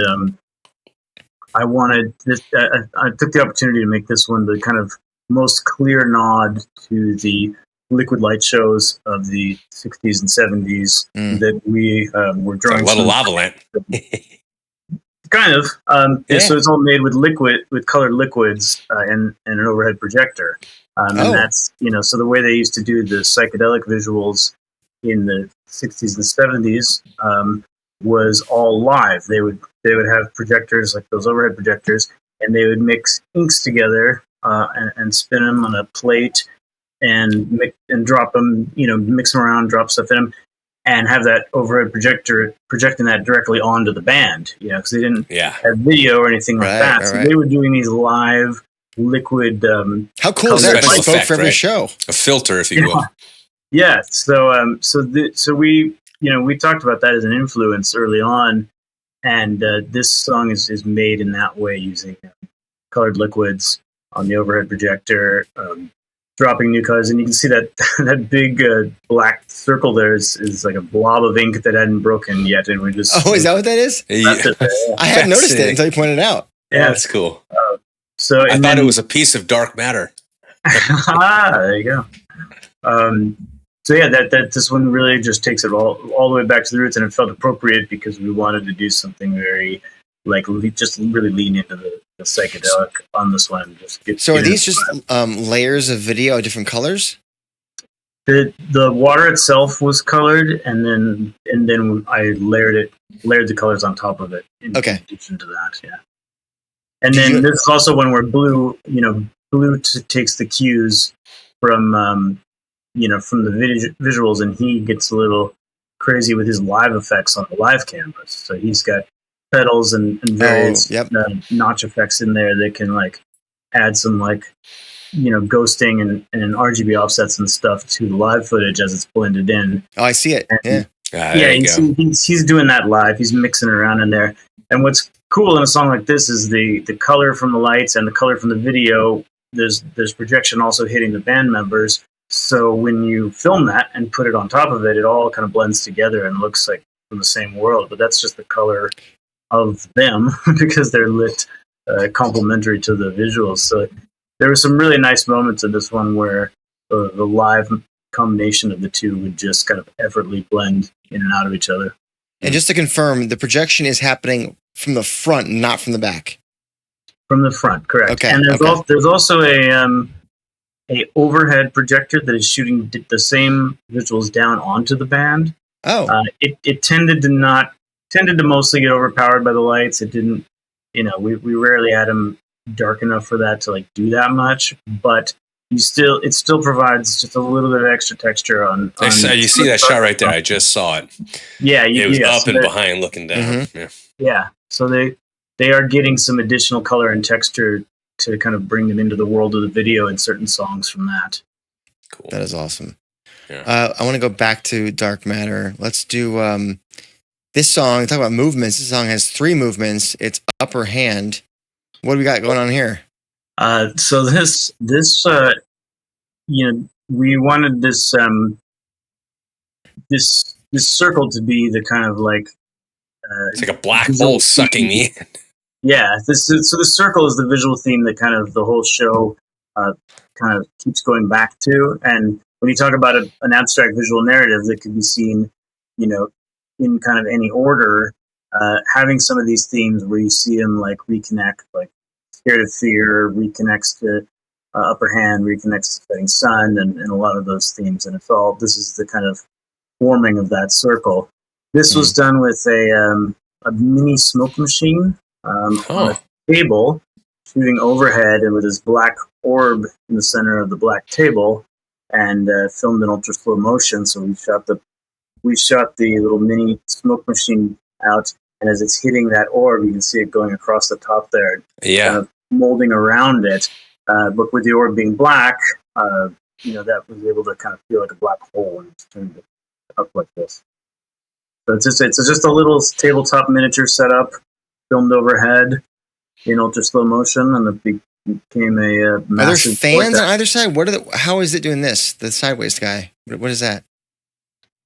I wanted this. I took the opportunity to make this one the kind of most clear nod to the liquid light shows of the 60s and 70s that we were drawing. A little lava lamp. Kind of. So it's all made with colored liquids and an overhead projector. And that's, so the way they used to do the psychedelic visuals in the 60s and 70s was all live. They would have projectors, like those overhead projectors, and they would mix inks together and spin them on a plate and drop them, mix them around, drop stuff in them, and have that overhead projector projecting that directly onto the band, because they didn't have video or anything like that. So they were doing these live liquid. How cool is that? Special effect for every show. A filter, if you will. Yeah. So we talked about that as an influence early on, and this song is made in that way using colored liquids on the overhead projector. Dropping new colors, and you can see that big black circle there is like a blob of ink that hadn't broken yet, and we just is that what that is? I hadn't noticed it until you pointed it out. Yeah, that's cool. So I thought it was a piece of dark matter. There you go. So that this one really just takes it all the way back to the roots, and it felt appropriate because we wanted to do something very just really lean into the psychedelic on this one. So are these just layers of video of different colors? The water itself was colored, and then I layered the colors on top of it. In addition to that, yeah. And then this is also when we're blue. Blue takes the cues from from the visuals, and he gets a little crazy with his live effects on the live cameras. So he's got pedals and various notch effects in there that can add some ghosting and RGB offsets and stuff to the live footage as it's blended in. Oh, I see it. He's doing that live. He's mixing around in there. And what's cool in a song like this is the color from the lights and the color from the video. There's projection also hitting the band members. So when you film that and put it on top of it, it all kind of blends together and looks like from the same world. But that's just the color of them because they're lit complementary to the visuals. So there were some really nice moments in this one where the live combination of the two would just kind of effortlessly blend in and out of each other. And just to confirm, the projection is happening from the front, not from the back. From the front, correct. Okay. And there's also a overhead projector that is shooting the same visuals down onto the band. Oh. It tended to mostly get overpowered by the lights. It didn't, we rarely had them dark enough for that to do that much, but it still provides just a little bit of extra texture on you see that shot right there. I just saw it. Yeah. It was up and behind looking down. Mm-hmm. Yeah. So they are getting some additional color and texture to kind of bring them into the world of the video in certain songs from that. Cool. That is awesome. I want to go back to Dark Matter. Let's do this song. Talk about movements. This song has 3 movements. It's upper hand. What do we got going on here? So this we wanted this circle to be the kind of like it's like a black hole sucking me in. Yeah, so the circle is the visual theme that kind of the whole show kind of keeps going back to. And when you talk about an abstract visual narrative that could be seen, in kind of any order, having some of these themes where you see them like reconnect, like Scared of Fear reconnects to Upper Hand, reconnects to Setting Sun, and a lot of those themes. And this is the kind of forming of that circle. This was done with a mini smoke machine on a table, shooting overhead, and with this black orb in the center of the black table, and filmed in ultra slow motion. So we shot the little mini smoke machine out, and as it's hitting that orb, you can see it going across the top there, kind of molding around it. But with the orb being black, that was able to kind of feel like a black hole, and it's turned it up like this. So it's just a little tabletop miniature setup, filmed overhead in ultra slow motion, and it became a massive. Are there fans vortex on either side? How is it doing this? The sideways guy. What is that?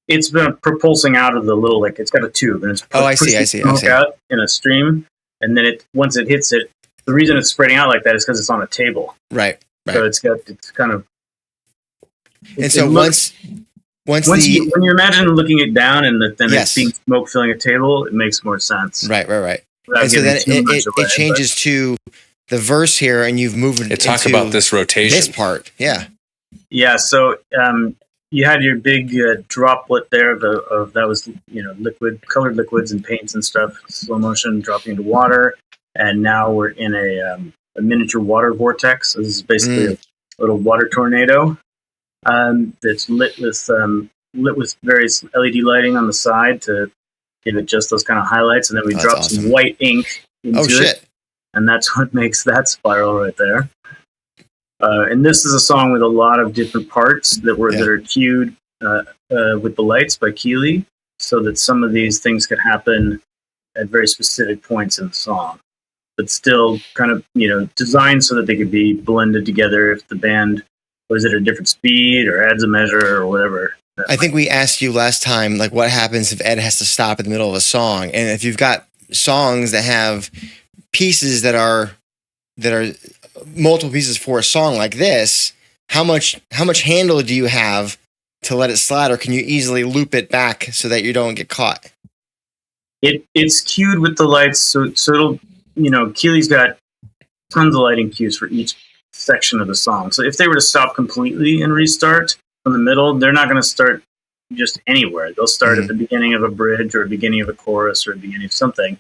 It's been propulsing out of the little, like, it's got a tube, and it's I see. out in a stream, and then once it hits it, the reason it's spreading out like that is because it's on a table. Right. So it's kind of. And so when you imagine looking it down and then yes. it's being smoke filling a table, it makes more sense. Right. And so then it changes to the verse here, and you've moved it. Talk about this rotation. This part, yeah. Yeah. So you had your big droplet there of that was colored liquids and paints and stuff, slow motion dropping into water, and now we're in a miniature water vortex. So this is basically a little water tornado. That's lit with various LED lighting on the side to give it just those kind of highlights, and then we drop some white ink into it, and that's what makes that spiral right there. And this is a song with a lot of different parts that are cued with the lights by Keeley, so that some of these things could happen at very specific points in the song, but still kind of designed so that they could be blended together if the band was at a different speed or adds a measure or whatever. I think we asked you last time, like, what happens if Ed has to stop in the middle of a song? And if you've got songs that have pieces that are multiple pieces for a song like this, how much handle do you have to let it slide, or can you easily loop it back so that you don't get caught? It's cued with the lights, so it'll Keeley's got tons of lighting cues for each section of the song. So if they were to stop completely and restart from the middle, they're not going to start just anywhere. They'll start at the beginning of a bridge or a beginning of a chorus or a beginning of something.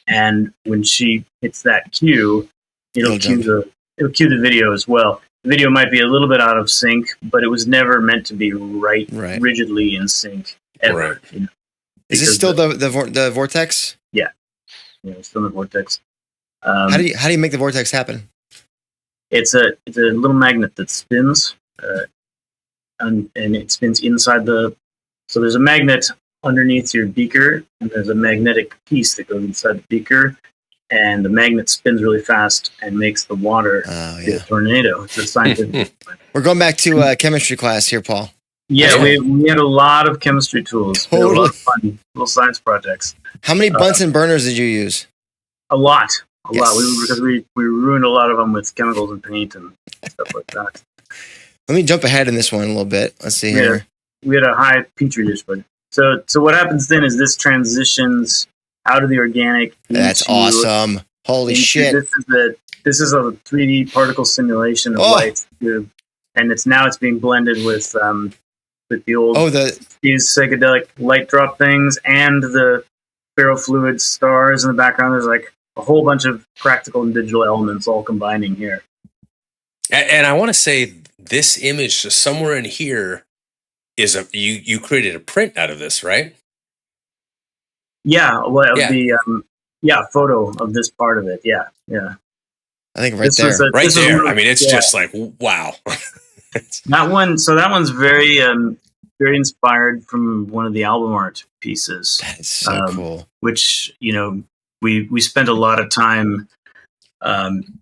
And when she hits that cue, it'll cue the video as well. The video might be a little bit out of sync, but it was never meant to be rigidly in sync ever. Right. Is this still the vortex? Yeah, it's still the vortex. How do you make the vortex happen? It's a little magnet that spins, and it spins inside so there's a magnet underneath your beaker, and there's a magnetic piece that goes inside the beaker, and the magnet spins really fast and makes the water be a tornado. It's a scientific. We're going back to chemistry class here, Paul. Yeah, we had a lot of chemistry tools. Totally. We had a lot of fun little science projects. How many Bunsen burners did you use? A lot. Because we ruined a lot of them with chemicals and paint and stuff like that. Let me jump ahead in this one a little bit. Let's see here. We had a high petri dish, but so what happens then is this transitions out of the organic. That's awesome! Holy shit! This is a 3D particle simulation of lights, and it's being blended with the old these psychedelic light drop things and the ferrofluid stars in the background. There's like a whole bunch of practical and digital elements all combining here. And I want to say this image, just somewhere in here, is you created a print out of this, right? Yeah, the photo of this part of it. Yeah. I think right there. I mean, it's just like, wow. That one's very very inspired from one of the album art pieces. That's so cool. Which, we spent a lot of time,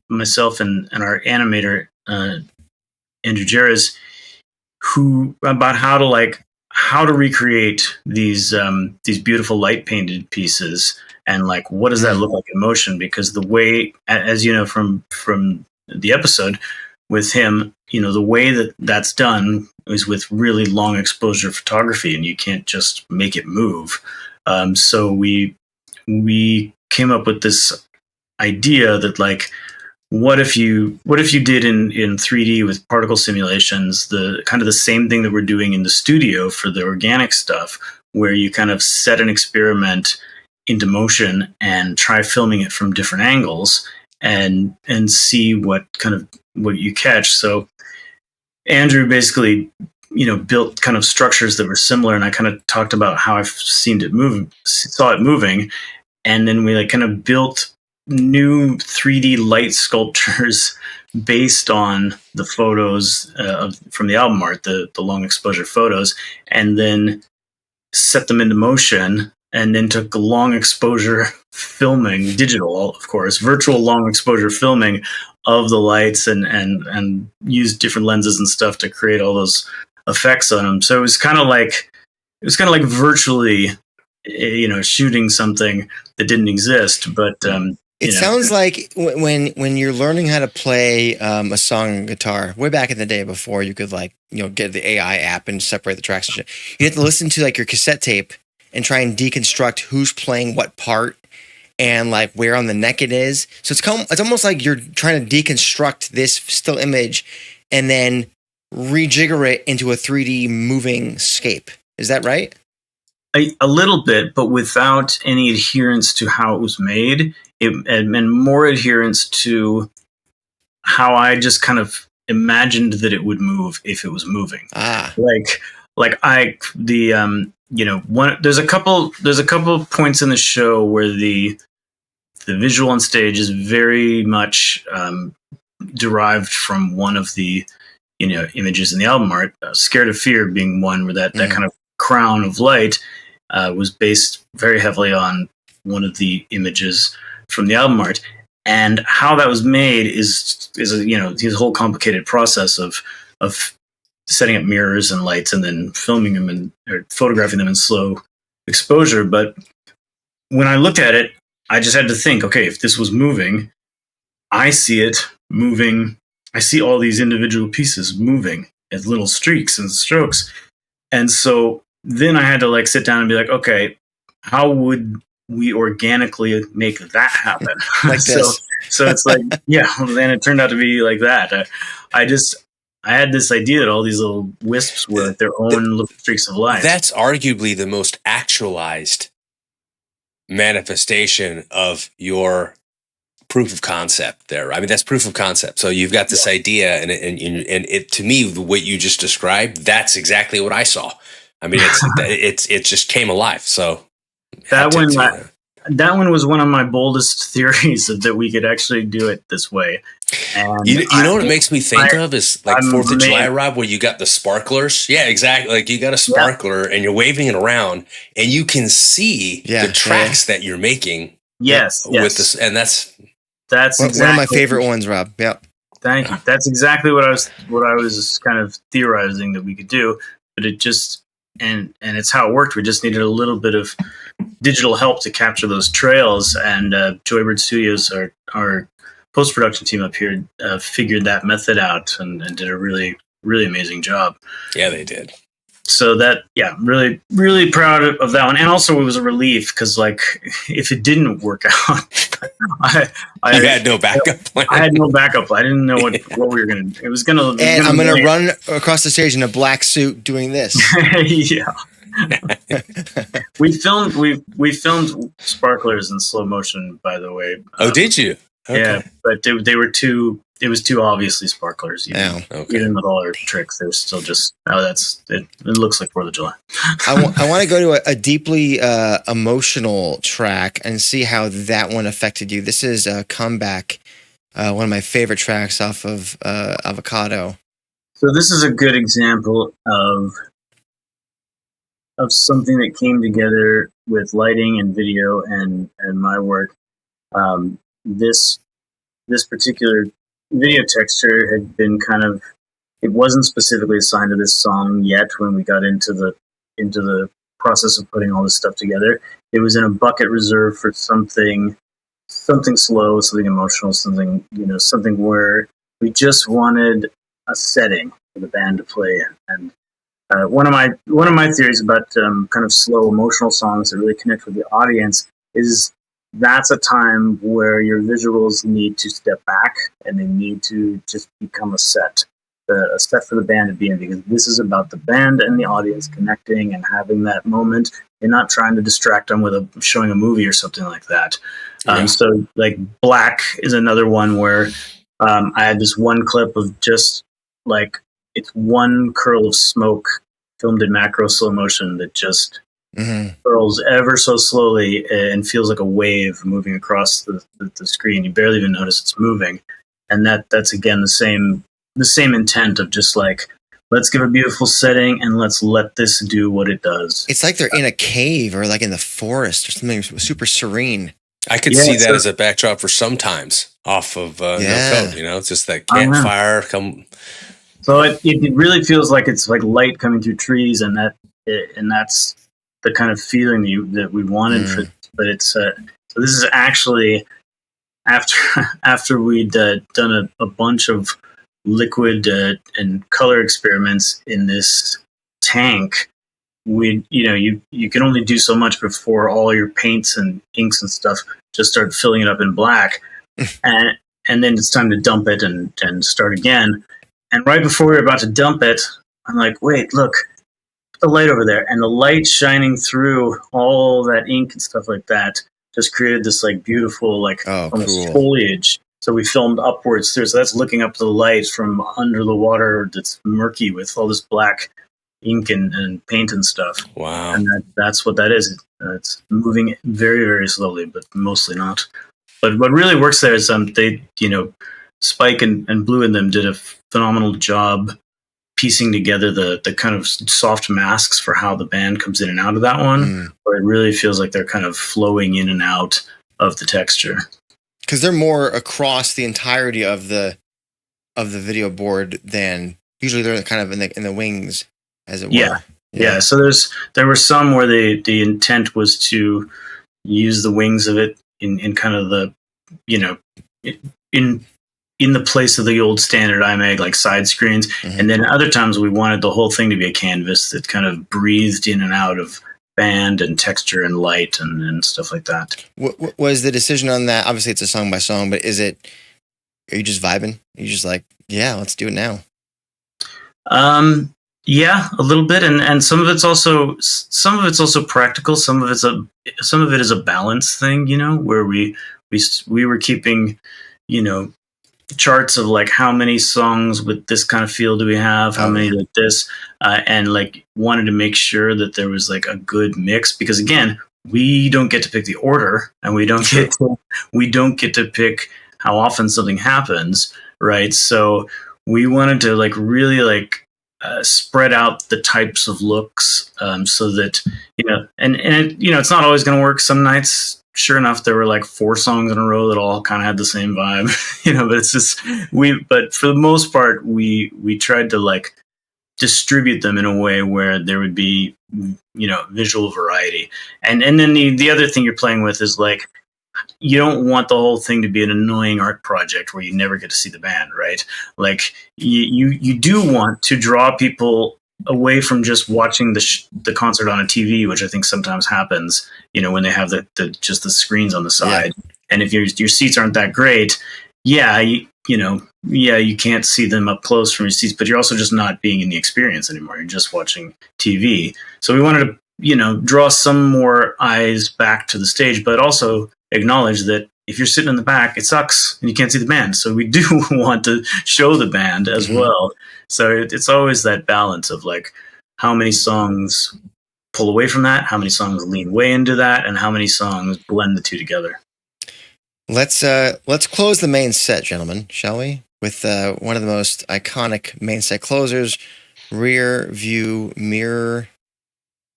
myself and our animator, Andrew Jerez, about how to recreate these beautiful light painted pieces, and like, what does that look like in motion? Because the way, as you know from the episode with him, the way that that's done is with really long exposure photography, and you can't just make it move. So we came up with this idea that, like, what if you did in 3D with particle simulations, the kind of the same thing that we're doing in the studio for the organic stuff, where you kind of set an experiment into motion and try filming it from different angles and see what you catch. So Andrew basically, built kind of structures that were similar, and I kind of talked about how I've saw it moving, and then we kind of built new 3D light sculptures based on the photos from the album art, the long exposure photos, and then set them into motion, and then took long exposure filming, digital, of course, virtual long exposure filming of the lights, and used different lenses and stuff to create all those effects on them. So it was kind of like virtually, shooting something that didn't exist, but it sounds like when you're learning how to play a song on guitar, way back in the day before you could get the AI app and separate the tracks and shit, you have to listen to your cassette tape and try and deconstruct who's playing what part and where on the neck it is. So it's almost like you're trying to deconstruct this still image and then rejigger it into a 3D moving scape. Is that right? A little bit, but without any adherence to how it was made, and more adherence to how I just kind of imagined that it would move if it was moving. There's a couple points in the show where the visual on stage is very much derived from one of the images in the album art. Scared of Fear being one where that kind of crown of light was based very heavily on one of the images from the album art, and how that was made is his whole complicated process of setting up mirrors and lights and then filming them or photographing them in slow exposure. But when I looked at it, I just had to think, okay, if this was moving, I see it moving. I see all these individual pieces moving as little streaks and strokes. And so then I had to sit down and be like, okay, how would we organically make that happen? This. So it's and it turned out to be like that. I had this idea that all these little wisps were their own little streaks of light. That's arguably the most actualized manifestation of your proof of concept there. I mean, that's proof of concept. So you've got this idea, and it to me, what you just described, that's exactly what I saw. I mean, it just came alive. So that one was one of my boldest theories that we could actually do it this way. And you know what it makes me think of is 4th of July, Rob, where you got the sparklers. Yeah, exactly. You got a sparkler and you're waving it around, and you can see the tracks that you're making. Yes, with this, and that's exactly one of my favorite ones, Rob. Yep. Thank you. That's exactly what I was kind of theorizing that we could do, but it just and it's how it worked. We just needed a little bit of digital help to capture those trails, and Joybird Studios, our post-production team up here, figured that method out and did a really, really amazing job. Yeah, they did. So really, really proud of that one. And also it was a relief because if it didn't work out, I had no backup plan. I had no backup plan. I didn't know what we were going to do. It was going to... And I'm going to run across the stage in a black suit doing this. Yeah. we filmed sparklers in slow motion, by the way. Oh, did you? Okay. Yeah, but they were too. It was too obviously sparklers. Even with all our tricks, they're still just. It looks like 4th of July. I want to go to a deeply emotional track and see how that one affected you. This is Comeback, one of my favorite tracks off of Avocado. So this is a good example of of something that came together with lighting and video and my work. This particular video texture had been it wasn't specifically assigned to this song yet when we got into the process of putting all this stuff together. It was in a bucket reserved for something slow, something emotional, something where we just wanted a setting for the band to play in. And one of my theories about kind of slow emotional songs that really connect with the audience is that's a time where your visuals need to step back and they need to just become a set for the band to be in, because this is about the band and the audience connecting and having that moment. You're not trying to distract them with showing a movie or something like that. So like Black is another one where I had this one clip of just like it's one curl of smoke filmed in macro slow motion that just curls ever so slowly and feels like a wave moving across the screen. You barely even notice it's moving, and that's again the same intent of just like, let's give a beautiful setting and let's let this do what it does. It's like they're in a cave or like in the forest or something super serene. I could see that as a backdrop for sometimes off of No Code. It's just that campfire come. So it really feels like it's like light coming through trees, and that's the kind of feeling that we wanted for. But it's so this is actually after we'd done a bunch of liquid and color experiments in this tank. You can only do so much before all your paints and inks and stuff just start filling it up in black, and then it's time to dump it and start again. And right before we were about to dump it, I'm like, wait, look, put the light over there, and the light shining through all that ink and stuff like that just created this like beautiful almost foliage. So we filmed upwards through, so that's looking up to the light from under the water that's murky with all this black ink and paint and stuff. Wow. And that's what that is. It's moving very, very slowly, but mostly not. But what really works there is they, Spike and Blue and them did a phenomenal job piecing together the kind of soft masks for how the band comes in and out of that one, where it really feels like they're kind of flowing in and out of the texture. Because they're more across the entirety of the video board than usually they're kind of in the wings, as it were. Yeah. So there were some where the intent was to use the wings of it in kind of the in the place of the old standard iMag like side screens, and then other times we wanted the whole thing to be a canvas that kind of breathed in and out of band and texture and light and stuff like that. What was the decision on that? Obviously, it's a song by song, but are you just vibing? Are you just like, yeah, let's do it now? Yeah, a little bit, and some of it's also practical. Some of it is a balance thing, where we were keeping, charts of like how many songs with this kind of feel do we have, how many like this, and like wanted to make sure that there was like a good mix, because again, we don't get to pick the order, and we don't get to pick how often something happens, right? So we wanted to like really like spread out the types of looks, so that and it's not always going to work. Some nights, sure enough, there were like 4 songs in a row that all kind of had the same vibe, but it's just but for the most part, we tried to like distribute them in a way where there would be, visual variety. And then the other thing you're playing with is like, you don't want the whole thing to be an annoying art project where you never get to see the band, right? Like you do want to draw people away from just watching the concert on a TV, which I think sometimes happens, when they have just the screens on the side. Yeah. And if your seats aren't that great, you can't see them up close from your seats, but you're also just not being in the experience anymore. You're just watching TV. So we wanted to, draw some more eyes back to the stage, but also acknowledge that if you're sitting in the back, it sucks and you can't see the band. So we do want to show the band as well. So it's always that balance of like how many songs pull away from that, how many songs lean way into that, and how many songs blend the two together. Let's close the main set, gentlemen, shall we? With one of the most iconic main set closers, Rearviewmirror.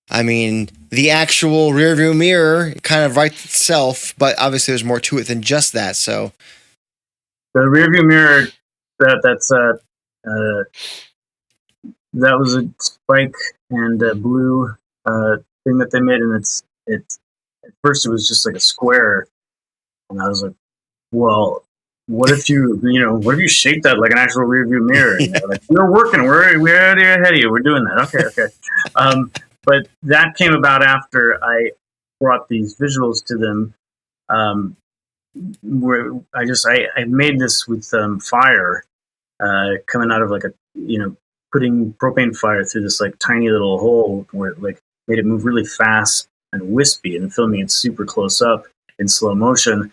I mean, the actual rearview mirror kind of writes itself, but obviously there's more to it than just that. So the rearview mirror, that was a Spike and Blue thing that they made, and it's at first it was just like a square, and I was like, well, what if you shape that like an actual rearview mirror? You know, like, we're working, we're already ahead of you, we're doing that. Okay. But that came about after I brought these visuals to them. Where I made this with fire coming out of like putting propane fire through this like tiny little hole where it like made it move really fast and wispy, and filming it super close up in slow motion.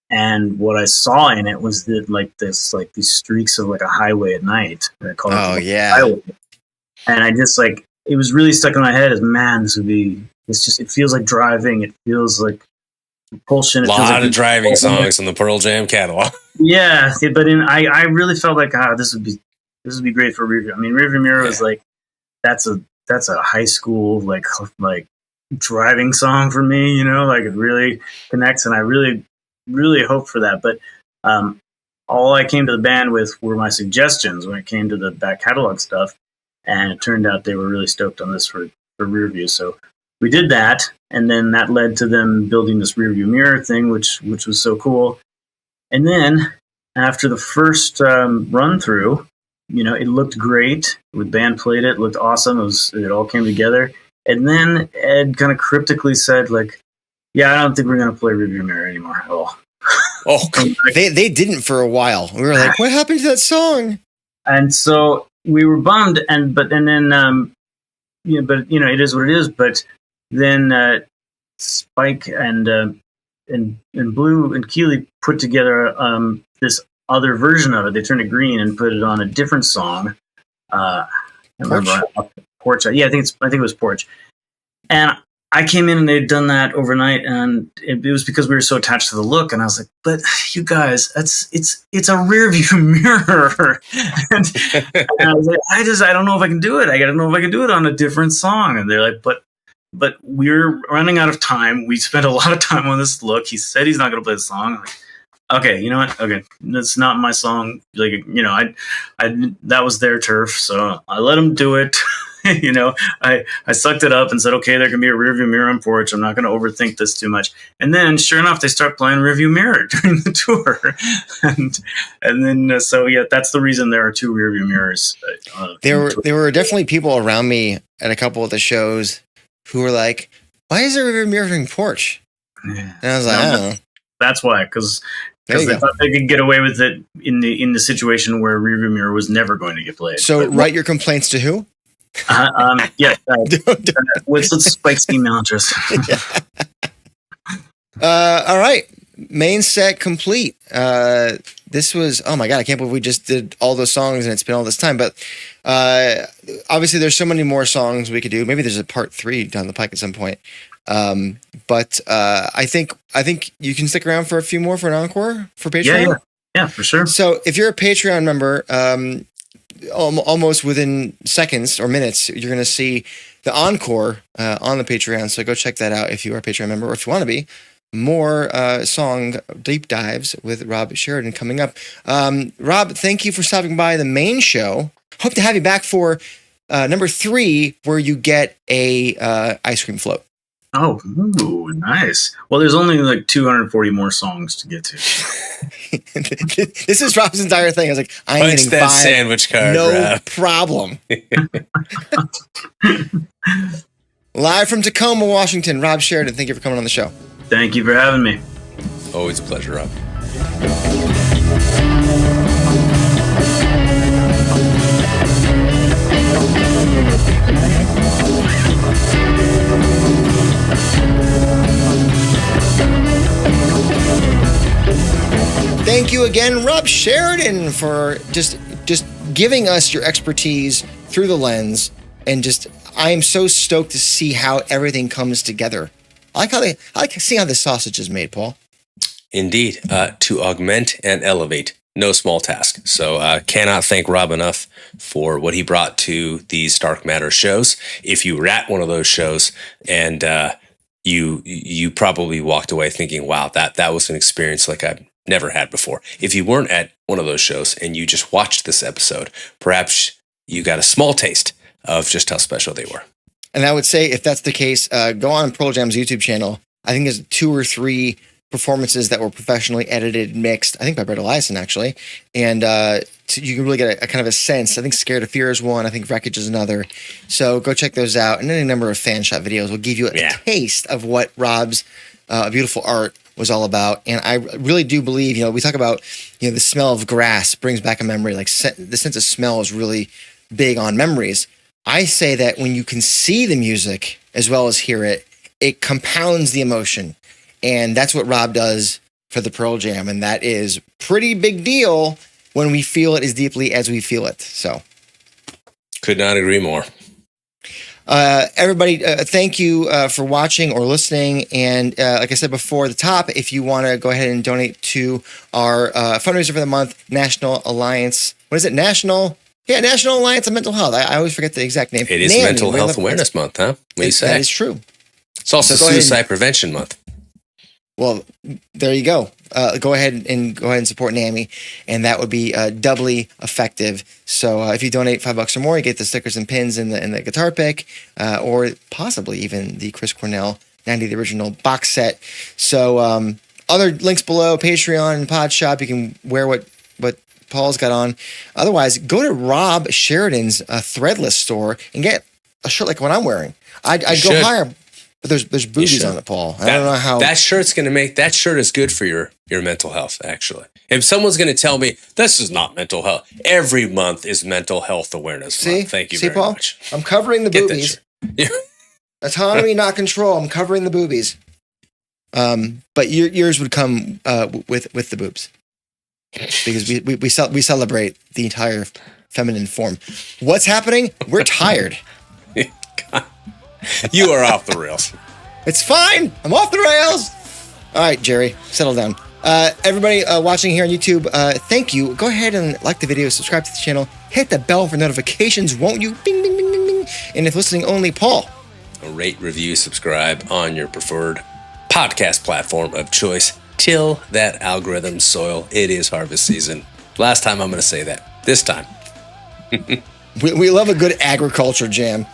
And what I saw in it was these streaks of like a highway at night. I call it highway. And I just like, it was really stuck in my head as, man, it feels like driving. It feels like propulsion. A lot of driving songs in the Pearl Jam catalog. Yeah, but I really felt like this would be great for Rearview. I mean, Rearview Mirror was like, that's a high school like driving song for me. You know, like it really connects, and I really hope for that. But all I came to the band with were my suggestions when it came to the back catalog stuff, and it turned out they were really stoked on this for Rearview. So we did that, and then that led to them building this Rearview Mirror thing, which was so cool. And then after the first run through, it looked great. The band played it, looked awesome. It all came together. And then Ed kind of cryptically said, like, yeah, I don't think we're going to play Rearview Mirror anymore at all. Oh, they didn't for a while. We were like, what happened to that song? And so we were bummed, but then it is what it is. But then Spike and Blue and Keeley put together this other version of it. They turned it green and put it on a different song. I remember Porch. Yeah, I think it was Porch. And I came in and they'd done that overnight, and it was because we were so attached to the look. And I was like, "But you guys, it's a rearview mirror." and I was like, "I don't know if I can do it. I got to know if I can do it on a different song." And they're like, "But we're running out of time. We spent a lot of time on this look. He said he's not going to play the song." I'm like, okay, you know what? Okay, that's not my song. Like, I that was their turf, so I let them do it. I sucked it up and said, okay, there can be a rearview mirror on Porch. I'm not going to overthink this too much. And then, sure enough, they start playing Rearview Mirror during the tour, and then so yeah, that's the reason there are two Rearview Mirrors. There were definitely people around me at a couple of the shows who were like, "Why is there a Rearview Mirror during Porch?" And I was like, "I don't know." That's why, because they thought they could get away with it in the situation where Rearview Mirror was never going to get played. So write your complaints to who? What's the Spike's email address? All right, main set complete. This was, oh my god, I can't believe we just did all those songs and it's been all this time. But obviously, there's so many more songs we could do. Maybe there's a part 3 down the pike at some point. But I think you can stick around for a few more for an encore for Patreon. Yeah, for sure. So if you're a Patreon member, almost within seconds or minutes, you're going to see the encore on the Patreon. So go check that out if you are a Patreon member, or if you want to be. More song deep dives with Rob Sheridan coming up. Rob, thank you for stopping by the main show. Hope to have you back for number 3, where you get a ice cream float. Oh, ooh, nice. Well, there's only like 240 more songs to get to. This is Rob's entire thing. I was like, I'm getting that 5. Sandwich card, no Rob. Problem. Live from Tacoma, Washington, Rob Sheridan, thank you for coming on the show. Thank you for having me. Always a pleasure, Rob. Thank you again, Rob Sheridan, for just giving us your expertise through the lens, and I am so stoked to see how everything comes together. I like seeing how the sausage is made, Paul. Indeed, to augment and elevate no small task. So cannot thank Rob enough for what he brought to these Dark Matter shows. If you were at one of those shows and you probably walked away thinking, wow, that was an experience like I've never had before. If you weren't at one of those shows and you just watched this episode, perhaps you got a small taste of just how special they were. And I would say if that's the case, go on Pearl Jam's YouTube channel. I think there's 2 or 3 performances that were professionally edited, mixed, I think by Brett Eliason actually. And you can really get a kind of a sense. I think Scared of Fear is one. I think Wreckage is another. So go check those out. And any number of fan shot videos will give you a taste of what Rob's beautiful art was all about. And I really do believe, we talk about, the smell of grass brings back a memory. Like the sense of smell is really big on memories. I say that when you can see the music as well as hear it, it compounds the emotion. And that's what Rob does for the Pearl Jam. And that is pretty big deal when we feel it as deeply as we feel it. So could not agree more. Everybody, thank you for watching or listening. And like I said before, at the top, if you want to go ahead and donate to our fundraiser for the month, National Alliance. What is it? National Alliance of Mental Health. I always forget the exact name. It is NAMI, Mental Health Awareness Month, huh? What do you say? That is true. It's also Suicide Prevention Month. Well, there you go. Go ahead and support NAMI, and that would be doubly effective. So if you donate $5 or more, you get the stickers and pins in the guitar pick, or possibly even the Chris Cornell 90 the original box set. So other links below: Patreon and Pod Shop. You can wear what Paul's got on. Otherwise, go to Rob Sheridan's Threadless store and get a shirt like what I'm wearing. I'd go higher. But there's boobies on it, Paul. I don't know how that shirt's going to make that shirt is good for your mental health. Actually, if someone's going to tell me this is not mental health, every month is Mental Health Awareness Month. Thank you very Paul? much. I'm covering the boobies. Autonomy, not control. I'm covering the boobies. But yours would come with the boobs because we celebrate the entire feminine form. What's happening? We're tired. You are off the rails. It's fine. I'm off the rails. All right, Jerry, settle down. Everybody watching here on YouTube, thank you. Go ahead and like the video, subscribe to the channel, hit the bell for notifications, won't you? Bing, bing, bing, bing, bing. And if listening only, Paul. Rate, review, subscribe on your preferred podcast platform of choice till that algorithm soil. It is harvest season. Last time I'm going to say that. This time. we love a good agriculture jam.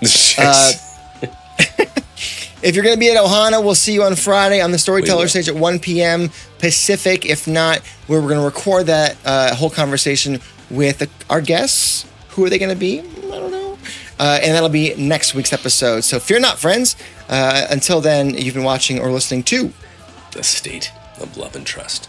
If you're going to be at Ohana, we'll see you on Friday on the Storyteller stage at 1 p.m. Pacific. If not, we're going to record that whole conversation with our guests. Who are they going to be? I don't know. And that'll be next week's episode. So fear not, friends. Until then, you've been watching or listening to The State of Love and Trust.